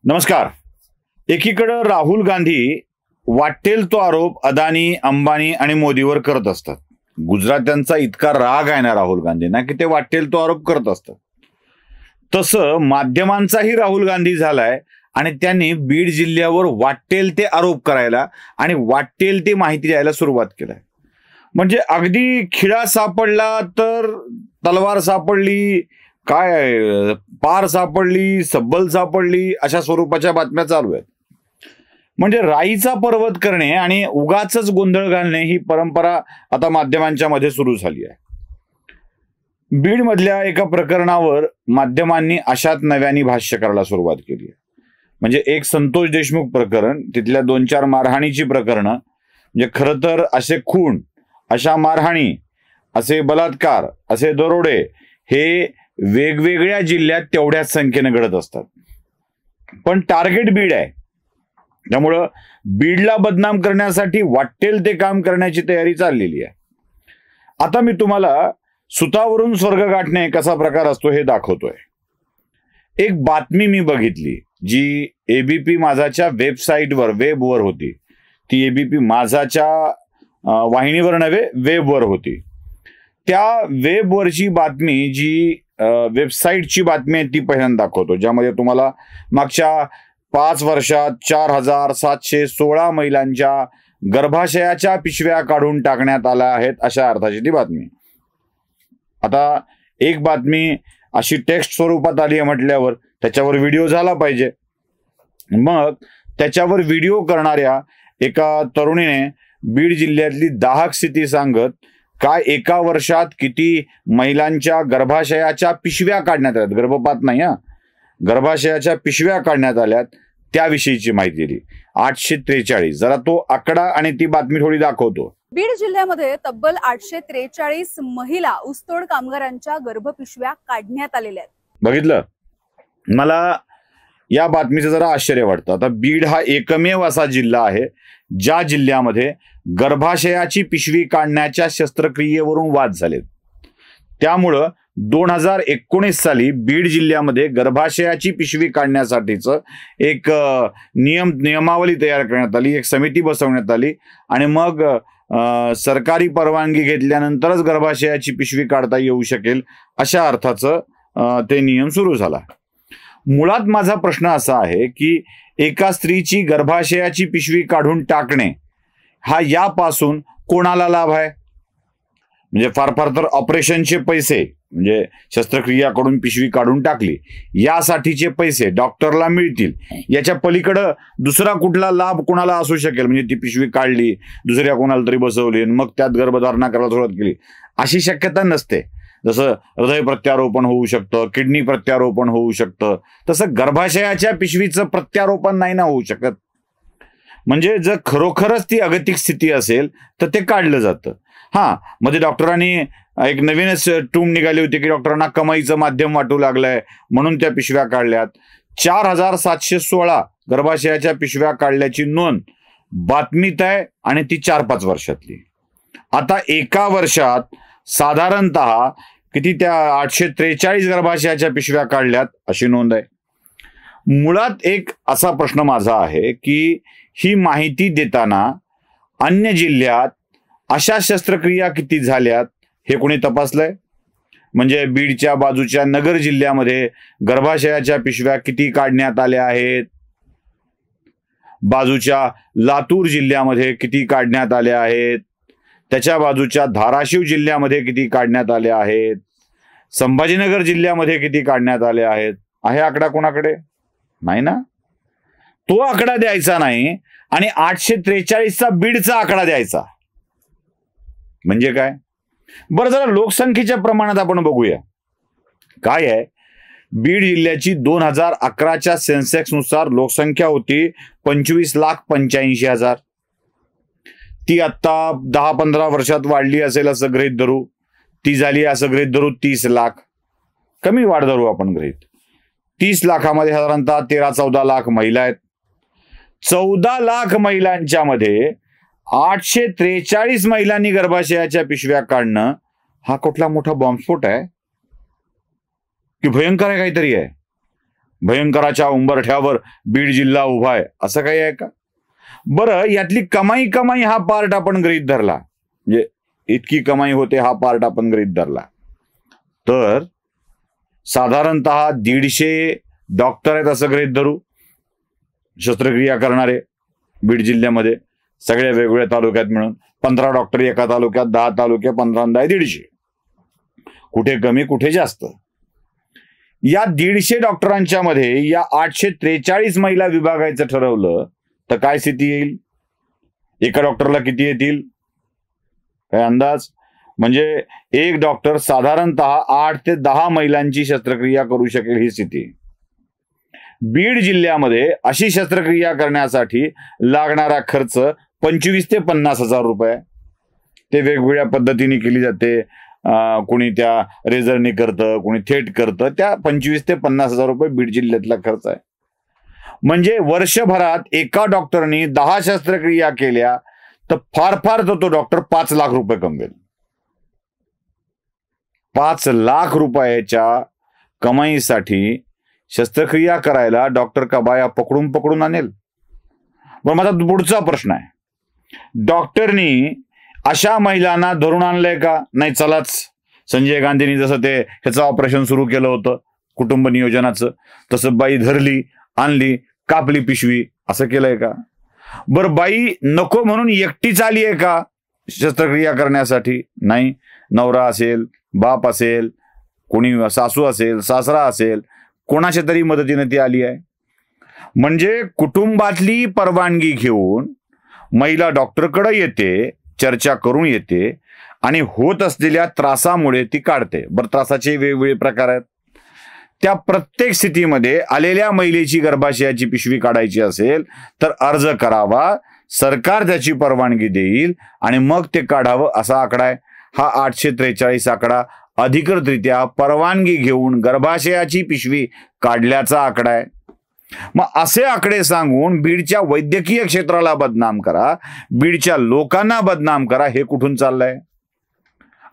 नमस्कार. एकीकडे राहुल गांधी वाटेल तो आरोप अदानी, अंबानी आणि मोदीवर करत असतात. गुजरात्यांचा इतका राग आहे ना राहुल गांधींना की ते वाटेल तो आरोप करत असतात. तसं माध्यमांचाही राहुल गांधी झालाय आणि त्यांनी बीड जिल्ह्यावर वाटेल ते आरोप करायला आणि वाटेल ते माहिती द्यायला सुरुवात केलाय. म्हणजे अगदी खिळा सापडला तर तलवार सापडली, काय पार सापडली, सब्बल सापडली, अशा स्वरूपाच्या बातम्या चालू आहेत. म्हणजे राईचा पर्वत करणे आणि उगाचच गोंधळ घालणे ही परंपरा आता माध्यमांच्या मध्ये सुरू झाली आहे. बीड मधल्या एका प्रकरणावर माध्यमांनी अशात नव्याने भाष्य करायला सुरुवात केली आहे. म्हणजे एक संतोष देशमुख प्रकरण, तिथल्या 2-4 मारहाणीची प्रकरणं, म्हणजे खरं तर असे खून, अशा मारहाणी, असे बलात्कार, असे दरोडे हे वेगवेगळ्या जिल्ह्यात तेवढ्याच संख्येने घडत असतात. पण टार्गेट बीड आहे, त्यामुळं बीडला बदनाम करण्यासाठी वाटेल ते काम करण्याची तयारी चाललेली आहे. आता मी तुम्हाला सुतावरून स्वर्ग गाठणे कसा प्रकार असतो हे दाखवतोय. एक बातमी मी बघितली जी एबीपी माझाच्या वेबवर होती. ती एबीपी माझाच्या वाहिनीवर नव्हे, वेबवर होती. त्या वेबवरची बातमी जी वेबसाईटची बातमी आहे ती पहिल्यांदा दाखवतो, ज्यामध्ये तुम्हाला मागच्या 5 वर्षात 4716 महिलांच्या गर्भाशयाच्या पिशव्या काढून टाकण्यात आल्या आहेत, अशा अर्थाची ती बातमी. आता एक बातमी अशी टेक्स्ट स्वरूपात आली आहे म्हटल्यावर त्याच्यावर व्हिडिओ झाला पाहिजे. मग त्याच्यावर व्हिडिओ करणाऱ्या एका तरुणीने बीड जिल्ह्यातली दाहक स्थिती सांगत काय एका वर्षात किती महिलांच्या गर्भाशयाच्या पिशव्या काढण्यात आल्यात, गर्भपात नाही हा, गर्भाशयाच्या पिशव्या काढण्यात आल्यात, त्याविषयीची माहिती दिली. 843. जरा तो आकडा आणि ती बातमी थोडी दाखवतो. बीड जिल्ह्यामध्ये तब्बल 843 महिला ऊसतोड कामगारांच्या गर्भपिशव्या काढण्यात आलेल्या आहेत. बघितलं, मला या बातमीचं जरा आश्चर्य वाटतं. आता बीड हा एकमेव असा जिल्हा आहे ज्या जिल्ह्यामध्ये गर्भाशयाची पिशवी काढण्याच्या शस्त्रक्रियेवरून वाद झालेत. त्यामुळं 2019 साली बीड जिल्ह्यामध्ये गर्भाशयाची पिशवी काढण्यासाठीचं एक नियमावली तयार करण्यात आली, एक समिती बसवण्यात आली आणि मग सरकारी परवानगी घेतल्यानंतरच गर्भाशयाची पिशवी काढता येऊ शकेल अशा अर्थाचं ते नियम सुरू झाला. मुळात माझा प्रश्न असा आहे की एका स्त्रीची गर्भाशयाची पिशवी काढून टाकणे हा यापासून कोणाला लाभ आहे? म्हणजे फार फार तर ऑपरेशनचे पैसे, म्हणजे शस्त्रक्रिया करून पिशवी काढून टाकली यासाठीचे पैसे डॉक्टरला मिळतील, याच्या पलीकडं दुसरा कुठला लाभ कोणाला असू शकेल? म्हणजे ती पिशवी काढली, दुसऱ्या कोणाला तरी बसवली, मग त्यात गर्भधारणा करायला सुरुवात केली, अशी शक्यता नसते. जसं हृदय प्रत्यारोपण होऊ शकतं, किडनी प्रत्यारोपण होऊ शकतं, तसं गर्भाशयाच्या पिशवीचं प्रत्यारोपण नाही ना होऊ शकत. म्हणजे जर खरोखरच ती अगतिक स्थिती असेल तर ते काढलं जातं. हा, मध्ये डॉक्टरांनी एक नवीनच टूम निघाली होती की डॉक्टरांना कमाईचं माध्यम वाटू लागलंय म्हणून त्या पिशव्या काढल्यात. 4716 गर्भाशयाच्या पिशव्या काढल्याची नोंद बातमीत आहे आणि ती 4-5 वर्षातली. आता एका वर्षात साधारणतः किती त्या 843 गर्भाशयाच्या पिशव्या काढल्यात अशी नोंद आहे. मुळात एक असा प्रश्न माझा आहे की ही माहिती देताना अन्य जिल्ह्यात अशा शस्त्रक्रिया किती झाल्यात हे कोणी तपासलंय? म्हणजे बीडच्या बाजूच्या नगर जिल्ह्यामध्ये गर्भाशयाच्या पिशव्या किती काढण्यात आल्या आहेत, बाजूच्या लातूर जिल्ह्यामध्ये किती काढण्यात आल्या आहेत, त्याच्या बाजूच्या धाराशिव जिल्ह्यामध्ये किती काढण्यात आल्या आहेत, संभाजीनगर जिल्ह्यामध्ये किती काढण्यात आल्या आहेत, आहे आकडा कोणाकडे? नाही ना. तो आकडा द्यायचा नाही आणि 843चा बीडचा आकडा द्यायचा म्हणजे काय? बरं, जरा लोकसंख्येच्या प्रमाणात आपण बघूया काय आहे. बीड जिल्ह्याची 2011च्या सेन्सेक्स नुसार लोकसंख्या होती 25,85,000. ती आता 10-15 वर्षात वाढली असेल असं गृहीत धरू, ती झाली असं गृहीत धरू 30 लाख. कमी वाढ धरू आपण गृहीत. 30 लाखामध्ये साधारणतः 13-14 लाख महिला आहेत. 14 लाख महिलांच्या मध्ये 843 महिलांनी गर्भाशयाच्या पिशव्या काढणं हा कुठला मोठा बॉम्बस्फोट आहे की भयंकर आहे काहीतरी आहे? भयंकराच्या उंबरठ्यावर बीड जिल्हा उभा आहे, असं काही आहे का? बरं, यातली कमाई कमाई हा पार्ट आपण गृहीत धरला, म्हणजे इतकी कमाई होते हा पार्ट आपण गृहीत धरला, तर साधारणतः 150 डॉक्टर आहेत असं गृहीत धरू, शस्त्रक्रिया करणारे बीड जिल्ह्यामध्ये सगळ्या वेगवेगळ्या तालुक्यात मिळून. 15 डॉक्टर एका तालुक्यात, 10 तालुक्यात, 15 150, कुठे कमी कुठे जास्त. या 150 डॉक्टरांच्या मध्ये या 843 महिला विभागायचं ठरवलं तर काय स्थिती येईल? एका डॉक्टरला किती येतील काय अंदाज? म्हणजे एक डॉक्टर साधारणतः 8 ते 10 महिलांची शस्त्रक्रिया करू शकेल ही स्थिती. बीड जिल्ह्यामध्ये अशी शस्त्रक्रिया करण्यासाठी लागणारा खर्च 25 ते 50 हजार रुपये. ते वेगवेगळ्या पद्धतीने केली जाते, कोणी त्या रेझरने करतं, कोणी थेट करतं. त्या 25 ते 50 हजार रुपये बीड जिल्ह्यातला खर्च आहे. म्हणजे वर्षभरात एका डॉक्टरनी 10 शस्त्रक्रिया केल्या तर फार फार तो डॉक्टर 5 लाख रुपये कमवेल. 5 लाख रुपयाच्या कमाईसाठी शस्त्रक्रिया करायला डॉक्टर का बाया पकडून पकडून आणेल? पण माझा पुढचा प्रश्न आहे, डॉक्टरनी अशा महिलांना धरून आणलंय का? नाही, चलाच संजय गांधींनी जसं ते ह्याचं ऑपरेशन सुरू केलं होतं कुटुंब नियोजनाचं, तसं बाई धरली, आणली, कापली पिशवी, असं केलंय का? बरं, बाई नको म्हणून एकटीच आली आहे का शस्त्रक्रिया करण्यासाठी? नाही, नवरा असेल, बाप असेल, कोणी सासू असेल, सासरा असेल, कोणाच्या तरी मदतीने ती आली आहे. म्हणजे कुटुंबातली परवानगी घेऊन महिला डॉक्टरकडे येते, चर्चा करून येते आणि होत असलेल्या त्रासामुळे ती काढते. बरं, त्रासाचे वेगवेगळे प्रकार आहेत. त्या प्रत्येक स्थितीमध्ये आलेल्या महिलेची गर्भाशयाची पिशवी काढायची असेल तर अर्ज करावा, सरकार त्याची परवानगी देईल आणि मग ते काढावं, असा आकडा आहे. हा 843 आकडा अधिकृतरित्या परवानगी घेऊन गर्भाशयाची पिशवी काढल्याचा आकडा आहे. मग असे आकडे सांगून बीडच्या वैद्यकीय क्षेत्राला बदनाम करा, बीडच्या लोकांना बदनाम करा, हे कुठून चाललंय?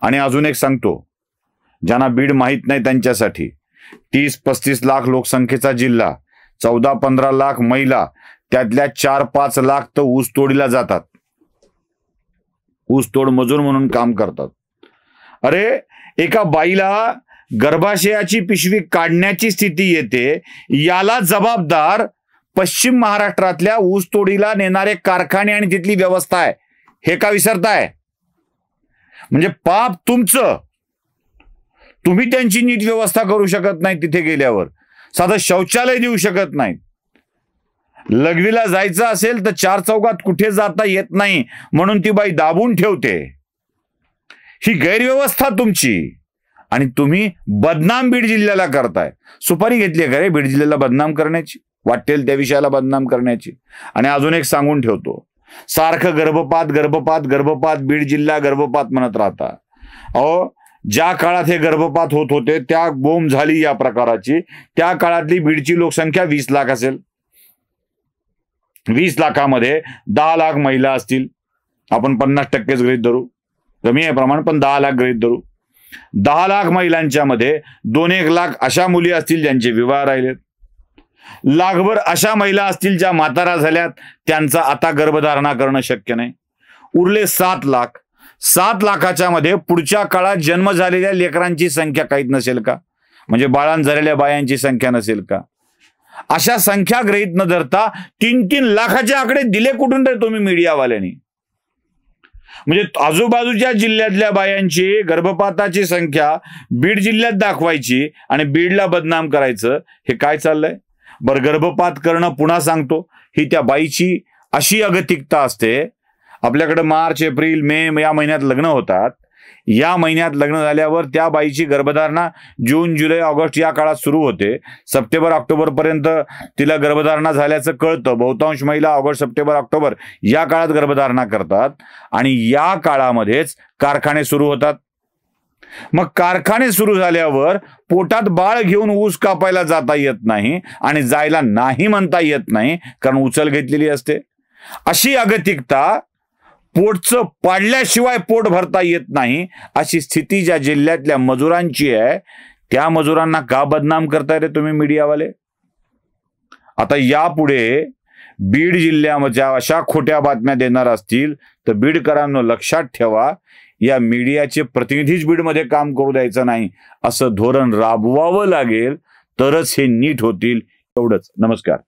आणि अजून एक सांगतो, ज्यांना बीड माहीत नाही त्यांच्यासाठी, 30-35 लाख लोकसंख्येचा जिल्हा, 14-15 लाख महिला, त्यातल्या 4-5 लाख तर ऊसतोडीला जातात, ऊसतोड मजूर म्हणून काम करतात. अरे, एका बाईला गर्भाशयाची पिशवी काढण्याची स्थिती येते, याला जबाबदार पश्चिम महाराष्ट्रातल्या ऊसतोडीला नेणारे कारखाने आणि तिथली व्यवस्था आहे, हे का विसरताय? म्हणजे पाप तुमचं, तुम्ही त्यांची नीट व्यवस्था करू शकत नाही, तिथे गेल्यावर साधं शौचालय देऊ शकत नाही. लघवीला जायचं असेल तर 4 चौकात कुठे जाता येत नाही म्हणून ती बाई दाबून ठेवते. ही गैरव्यवस्था तुमची आणि तुम्ही बदनाम बीड जिल्ह्याला करताय. सुपारी घेतली का रे बीड जिल्ह्याला बदनाम करण्याची, वाटेल त्या विषयाला बदनाम करण्याची? आणि अजून एक सांगून ठेवतो, सारखं गर्भपात गर्भपात गर्भपात, बीड जिल्हा गर्भपात म्हणत राहता. अहो, ज्या काळात हे गर्भपात होत होते, त्या बोंब झाली या प्रकाराची, त्या काळातली बीडची लोकसंख्या 20 लाख असेल. 20 लाखामध्ये 10 लाख महिला असतील, आपण 50%च गृहीत धरू, कमी आहे प्रमाण, पण 10 लाख गृहीत धरू. 10 लाख महिलांच्या मध्ये 2-1 लाख अशा मुली असतील ज्यांचे विवाह राहिलेत, लाखभर अशा महिला असतील ज्या म्हातारा झाल्यात, त्यांचा आता गर्भधारणा करणं शक्य नाही. उरले 7 लाख. 7 लाखाच्या मध्ये पुढच्या काळात जन्म झालेल्या लेकरांची संख्या काहीच नसेल का? म्हणजे बाळांत झालेल्या बायांची संख्या नसेल का? अशा संख्या गृहीत न धरता 3-3 लाखाचे आकडे दिले कुठून रे तुम्ही मीडियावाल्यांनी? म्हणजे आजूबाजूच्या जिल्ह्यातल्या बायांची गर्भपाताची संख्या बीड जिल्ह्यात दाखवायची आणि बीडला बदनाम करायचं, हे काय चाललंय? बरं, गर्भपात करणं पुन्हा सांगतो, ही त्या बाईची अशी अगतिकता असते. आपल्याकडे मार्च, एप्रिल, मे या महिन्यात लग्न होतात. या महिन्यात लग्न झाल्यावर त्या बाईची गर्भधारणा जून, जुलै, ऑगस्ट या काळात सुरू होते. सप्टेंबर, ऑक्टोबर पर्यंत तिला गर्भधारणा झाल्याचं कळतं. बहुतांश महिला ऑगस्ट, सप्टेंबर, ऑक्टोबर या काळात गर्भधारणा करतात आणि या काळामध्येच कारखाने सुरू होतात. मग कारखाने सुरू झाल्यावर पोटात बाळ घेऊन ऊस कापायला जाता येत नाही आणि जायला नाही म्हणता येत नाही, कारण उचल घेतलेली असते. अशी अगतिकता, पोटचं पाडल्याशिवाय पोट भरता येत नाही, अशी स्थिती ज्या जिल्ह्यातल्या मजुरांची आहे, त्या मजुरांना का बदनाम करताय रे तुम्ही मीडियावाले? आता यापुढे बीड जिल्ह्यामध्ये अशा खोट्या बातम्या देणार असतील तर बीडकरांनो लक्षात ठेवा, या मीडियाचे प्रतिनिधीच बीडमध्ये काम करू द्यायचं नाही, असं धोरण राबवावं लागेल, तरच हे नीट होतील. एवढंच. नमस्कार.